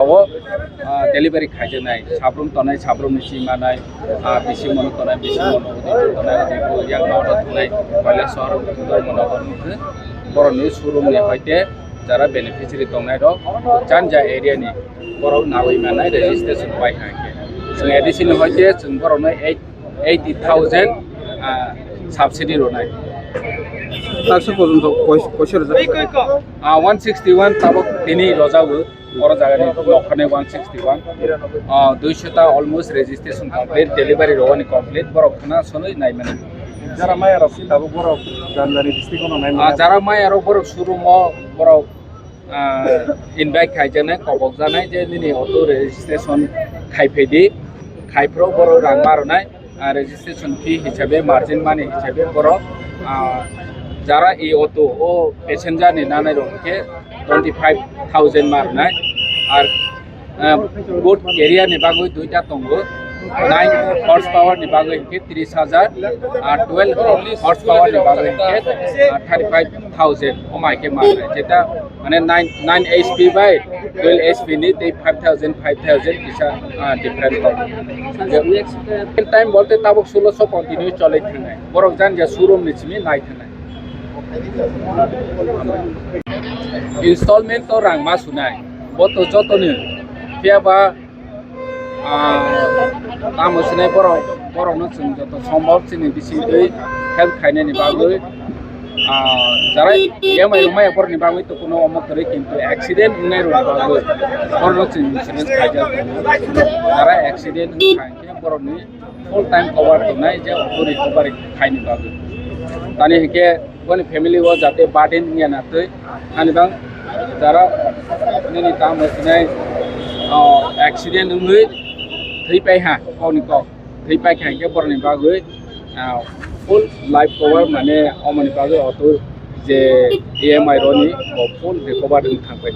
delivery खायजेनाय Sabroom तनाय साब्रुमनि सिमानाय बिसि मन तनाय बिसि मन उदिपुर तनाय उदिपुर yang मावदा तनाय कयला शहर उदिपुर मन हरमुखो बर'नि शोरूमनि हयते যারা बेनिफिशियारि तंनाय दं जानजा एरियानि बर' नावै मानाय रेजिस्ट्रेशन बाय हांके जों एडिशनल हयते जों बर'नो 80,000 সাবসিডি রনায় তারশো পর্যন্ত পয়সা 161 তাবক তিনি রজাবো বড় জায়গানি লক্ষণে 161 200টা অলমোস্ট রেজিস্ট্রেশন কমপ্লিট ডেলিভারি রওয়ানি কমপ্লিট বড় খানা সনই নাই মানে যারা মায়ের তাবো বড় জানদারি ডিস্ট্রিক্ট নাই যারা মাই আর বড় শোরুম বড় ইনভাইট খাইজানে কবক জানাই যে দিনে অটো রেজিস্ট্রেশন খাইফেদি খাইফ্রো বড় রাং মারনায় রেজিস্ট্রেশন ফি হিসাবে মার্জিন মানি হিসাবে বড় যারা এই অটো ও প্যাসেঞ্জার নিনাनै রংকে 25,000 মারনায় আর বোট এরিয়াनि बागै দুইটা তঙ্গ 9 হর্স পাওয়ারनि बागै 30,000 আর 12 হর্স পাওয়ারनि बागै 35,000 ওমাইকে মারনায় যেটা মানে 9 HP বাই 12 HP नि 5,000 কিসা ডিফারেন্ট টাইম বলতে তাবক 1600 কন্টিনিউ চলে থানায় বরক জান যে শোরুম নিছিমি নাই থানায় ইনস্টলমেন্ট তো রাং মা সুনাই বত যতনি ফিয়াবা তামসিনাই বর'नो जों যত সম্ভব जोंनि बिसि दै हेल्प खायनायनि बागै যারা EMI রুমাই বর'नि बागै তো কোনো অমক করে কিন্তু অ্যাক্সিডেন্ট হুনাই রুমাই बागै বর'नो जों ইন্সুরেন্স খাইजा যারা অ্যাক্সিডেন্ট খাইকে বর'नि ফুল টাইम कवर होनाय जे अटो रिकभारि खायनि बागै तानि हिके कोन फैमिली वो जाते बार्डन निया नातै आनि बां जारा ननि तामसिनाय एक्सीडेंट हुई थैपाय हा गावनि गाव थैपाय खायके बर'नि बागै फुल लाइफ कवर माने अमनि बागै अटो जे EMI रनि फुल रिकभारि थांबाय